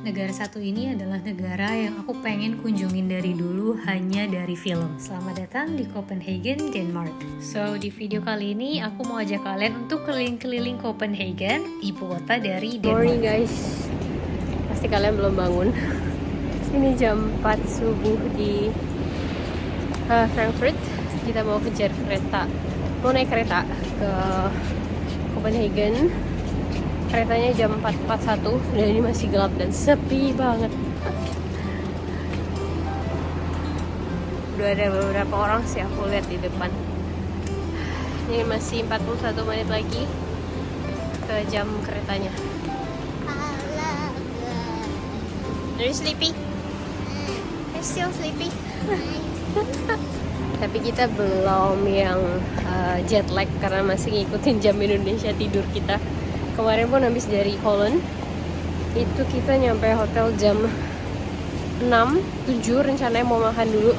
Negara satu ini adalah negara yang aku pengen kunjungin dari dulu hanya dari film. Selamat datang di Copenhagen, Denmark. So, di video kali ini aku mau ajak kalian untuk keliling-keliling Copenhagen, ibu kota dari Denmark. Morning guys, pasti kalian belum bangun. Ini jam 4 subuh di Frankfurt. Kita mau kejar kereta, mau naik kereta ke Copenhagen. Keretanya jam 4.41 dan ini masih gelap dan sepi banget. Udah ada beberapa orang sih aku lihat di depan. Ini masih 41 menit lagi ke jam keretanya. Are you sleepy? Are you still sleepy? Tapi kita belum yang jet lag karena masih ngikutin jam Indonesia tidur kita. Kemarin pun habis dari Cologne itu kita nyampe hotel jam 6, 7 rencananya mau makan dulu,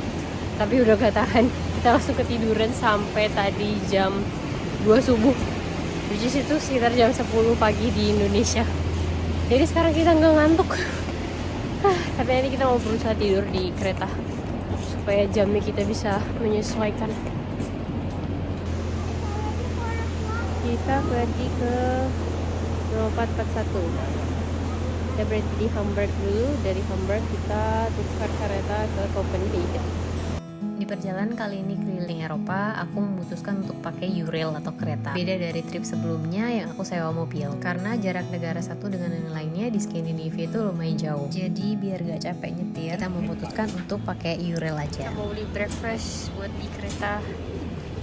tapi udah gak tahan, kita langsung ketiduran sampai tadi jam 2 subuh, which is itu sekitar jam 10 pagi di Indonesia. Jadi sekarang kita nggak ngantuk. Tapi nanti kita mau berusaha tidur di kereta supaya jamnya kita bisa menyesuaikan. Kita pergi ke 0441. Kita berhenti di Hamburg dulu. Dari Hamburg kita tukar kereta ke Copenhagen. Di perjalanan kali ini keliling Eropa, aku memutuskan untuk pakai Eurail atau kereta. Beda dari trip sebelumnya yang aku sewa mobil, karena jarak negara satu dengan yang lainnya di Skandinavia itu lumayan jauh. Jadi biar gak capek nyetir, kita memutuskan untuk pakai Eurail aja. Kita mau beli breakfast buat di kereta.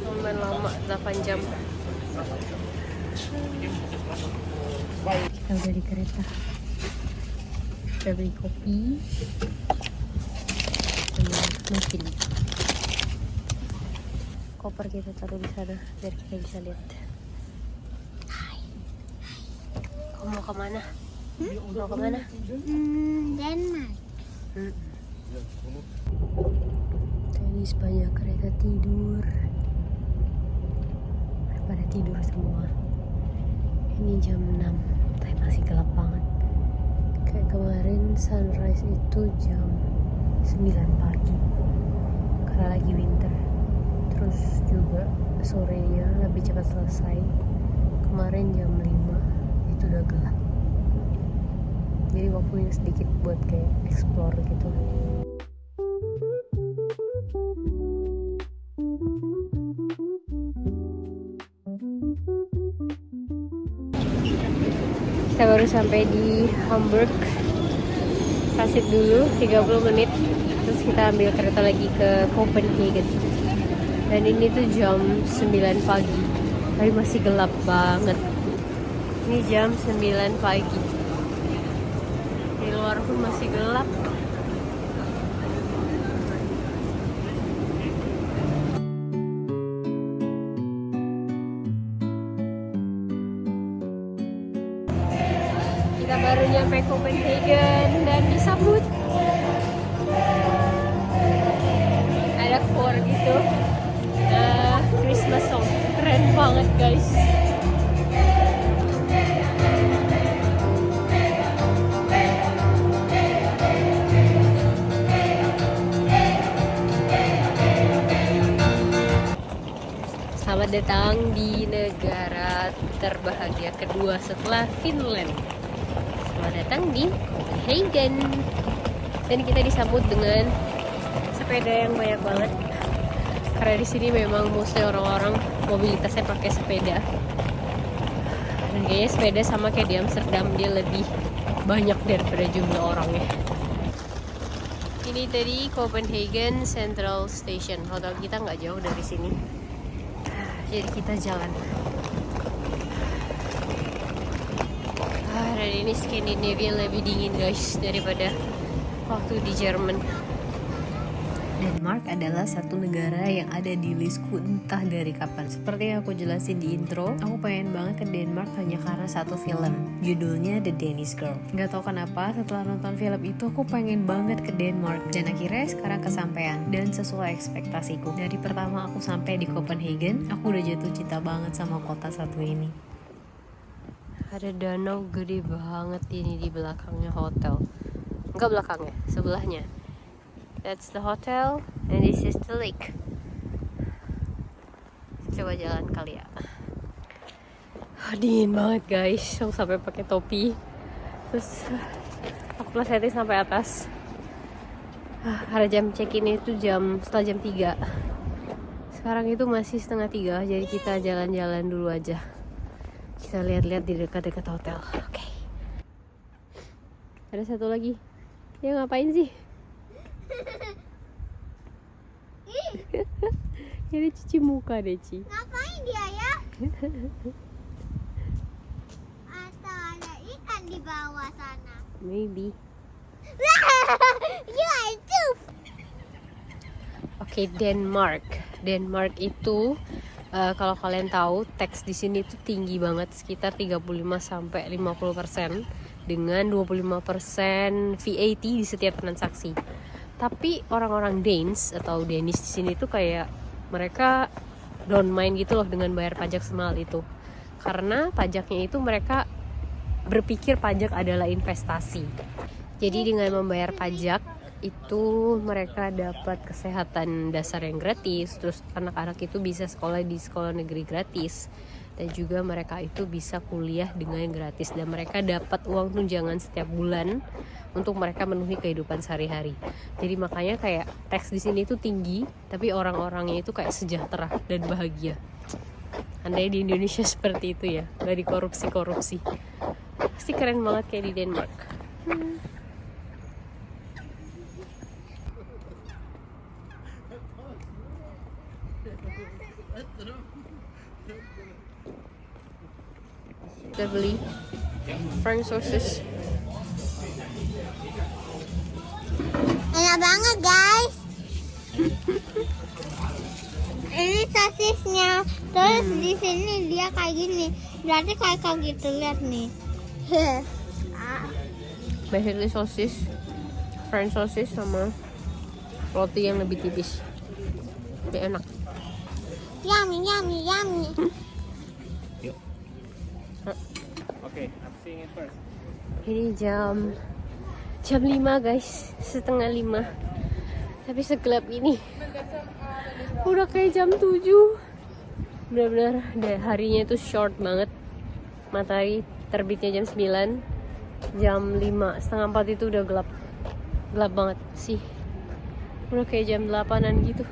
Lumayan lama, 8 jam. Kita udah di kereta. Kita beli kopi sama muffin. Koper kita taruh di sana biar kita bisa lihat. Hai. Kamu mau kemana? Mau kemana? Denmark. Tadi sepanjang kereta tidur. Pada tidur semua. Ini jam 6, tapi masih gelap banget. Kayak kemarin sunrise itu jam 9 pagi karena lagi winter. Terus juga sorenya lebih cepat selesai. Kemarin jam 5 itu udah gelap. Jadi waktunya sedikit buat kayak explore gitu. Kita baru sampai di Hamburg. Transit dulu 30 menit. Terus kita ambil kereta lagi ke Copenhagen. Dan ini tuh jam 9 pagi. Tapi masih gelap banget. Ini jam 9 pagi. Di luar pun masih gelap. Kita baru nyampe Copenhagen dan disambut ada koor gitu, Christmas song, keren banget guys. Selamat datang di negara terbahagia kedua setelah Finland. Selamat datang di Copenhagen. Dan kita disambut dengan sepeda yang banyak banget. Karena di sini memang mostly orang-orang mobilitasnya pakai sepeda. Dan kayaknya sepeda sama kayak di Amsterdam, dia lebih banyak daripada jumlah orangnya. Ini tadi Copenhagen Central Station. Hotel kita nggak jauh dari sini. Jadi kita jalan. Dan ini Skandinavia lebih dingin guys daripada waktu di Jerman. Denmark adalah satu negara yang ada di listku entah dari kapan. Seperti yang aku jelasin di intro, aku pengen banget ke Denmark hanya karena satu film, judulnya The Danish Girl. Gak tau kenapa setelah nonton film itu aku pengen banget ke Denmark, dan akhirnya sekarang kesampaian dan sesuai ekspektasiku. Dari pertama aku sampai di Copenhagen, aku udah jatuh cinta banget sama kota satu ini. Ada danau gede banget ini di belakangnya hotel. Enggak belakangnya, sebelahnya. That's the hotel and this is the lake. Coba jalan kali ya. Dingin banget guys, aku sampai pakai topi. Terus aku plesetin sampai atas. Karena jam check-in itu setelah jam 3. Sekarang itu masih setengah 3, jadi kita jalan-jalan dulu aja. Kita lihat-lihat di dekat-dekat hotel. Oke. Ada satu lagi. Dia ngapain sih? Ini cuci muka deh, Ci. Ngapain dia ya? Atau ada ikan di bawah sana? Maybe. You are too. Oke, Denmark. Denmark itu kalau kalian tahu teks di sini tuh tinggi banget, sekitar 35 sampai 50% dengan 25% VAT di setiap transaksi. Tapi orang-orang Danes atau Danish di sini tuh kayak mereka don't mind gitu loh dengan bayar pajak semahal itu. Karena pajaknya itu mereka berpikir pajak adalah investasi. Jadi dengan membayar pajak itu mereka dapat kesehatan dasar yang gratis, terus anak-anak itu bisa sekolah di sekolah negeri gratis, dan juga mereka itu bisa kuliah dengan gratis, dan mereka dapat uang tunjangan setiap bulan untuk mereka memenuhi kehidupan sehari-hari. Jadi makanya kayak teks di sini itu tinggi, tapi orang-orangnya itu kayak sejahtera dan bahagia. Andai di Indonesia seperti itu ya, gak dikorupsi-korupsi. Pasti keren banget kayak di Denmark. Kita beli French sausage. Enak banget guys. Ini sosisnya. Terus di sini dia kayak gini. Berarti kayak kau gitu, lihat nih. Basically sosis, French sausage sama roti yang lebih tipis. Tapi enak. Yummy, yummy, yummy. Okay, I'm seeing it first. Ini jam 5 guys, setengah 5. Tapi segelap ini. Udah kayak jam 7. Benar-benar harinya itu short banget. Matahari terbitnya jam 9. Jam 5, setengah 4 itu udah gelap. Gelap banget sih. Udah kayak jam 8-an gitu.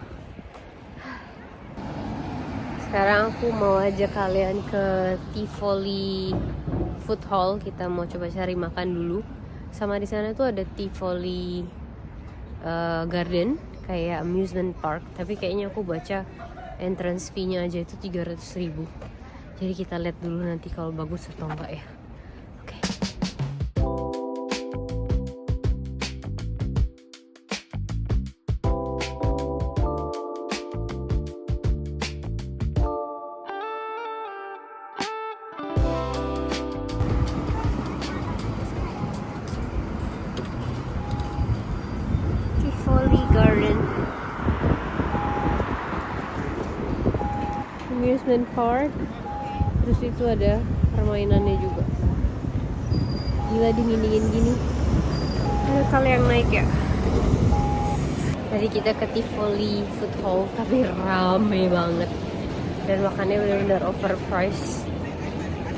Sekarang aku mau ajak kalian ke Tivoli Food Hall. Kita mau coba cari makan dulu. Sama di sana tuh ada Tivoli Garden, kayak amusement park. Tapi kayaknya aku baca entrance fee-nya aja itu 300.000. Jadi kita lihat dulu nanti kalau bagus atau enggak ya. Oke. Tivoli Garden amusement park, terus itu ada permainannya juga. Gila, dingin gini. Ada kali yang naik ya. Tadi kita ke Tivoli Food Hall, tapi rame banget dan makannya benar-benar overpriced.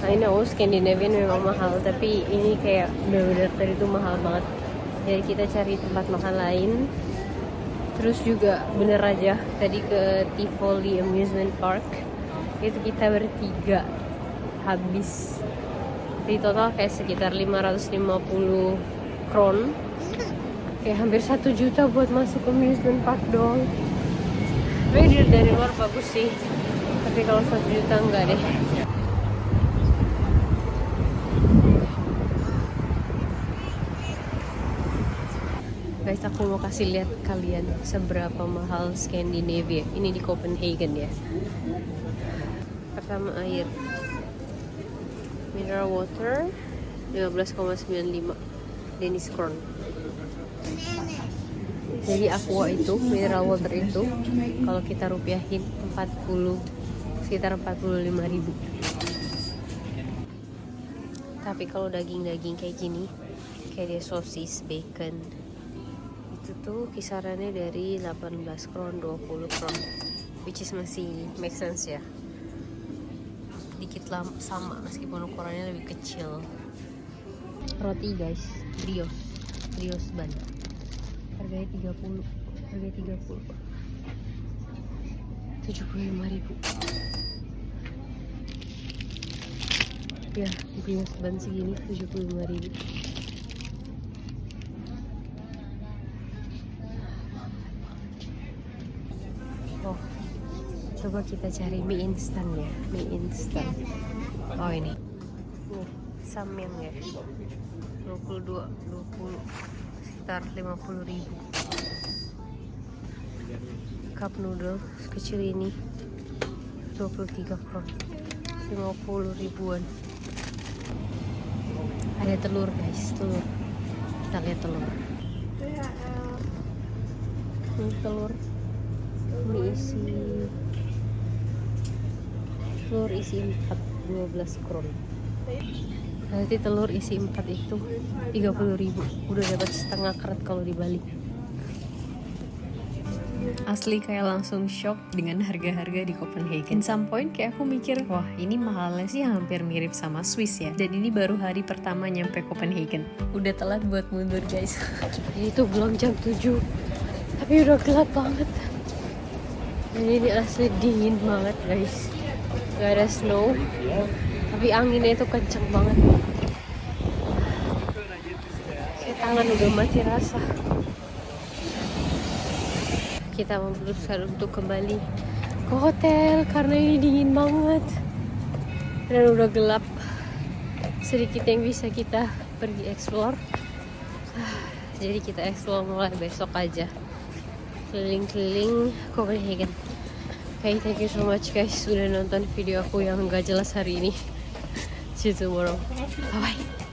I know Scandinavian memang mahal, tapi ini kayak benar-benar tadi itu mahal banget. Jadi kita cari tempat makan lain. Terus juga bener aja tadi ke Tivoli Amusement Park itu kita bertiga habis di total kayak sekitar 550 kron, kayak hampir 1 juta buat masuk ke amusement park doang. Tapi dari luar bagus sih, tapi kalau 1 juta enggak deh. Guys, aku mau kasih lihat kalian seberapa mahal Skandinavia. Ini di Copenhagen ya. Pertama air, mineral water 15,95 Danish krone. Jadi aqua itu, mineral water itu kalau kita rupiahin sekitar 45.000. Tapi kalau daging-daging kayak gini kayak dia sosis, bacon. Itu tuh kisarannya dari 18 kron, 20 kron, which is masih make sense ya. Dikit sama meskipun ukurannya lebih kecil. Roti guys, brioche bun. Harganya 30. Harganya 30. 75.000. Ya, brioche bun segini 75.000. Oh, coba kita cari mie instan ya, mie instan. Oh ini, nih samyang ya, 20 sekitar 50.000. Cup noodle kecil ini 23 kron, 50 ribuan. Ada telur guys, telur. Kita lihat telur. Ini telur. Ini telur isi 4, 12 kron. Nanti telur isi 4 itu 30.000. Udah dapat setengah karat kalau dibalik. Asli kayak langsung shock dengan harga-harga di Copenhagen. Some point kayak aku mikir, wah ini mahalnya sih hampir mirip sama Swiss ya. Dan ini baru hari pertama nyampe Copenhagen. Udah telat buat mundur guys. Itu belum jam 7, tapi udah gelap banget. Dan ini asli dingin banget guys. Gak ada snow, tapi anginnya itu kenceng banget. Kayak tangan udah mati rasa. Kita memutuskan untuk kembali ke hotel karena ini dingin banget dan udah gelap. Sedikit yang bisa kita pergi explore, jadi kita explore mulai besok aja, keliling-keliling Copenhagen. Okay, thank you so much guys sudah nonton video aku yang gak jelas hari ini. See you tomorrow. Bye bye.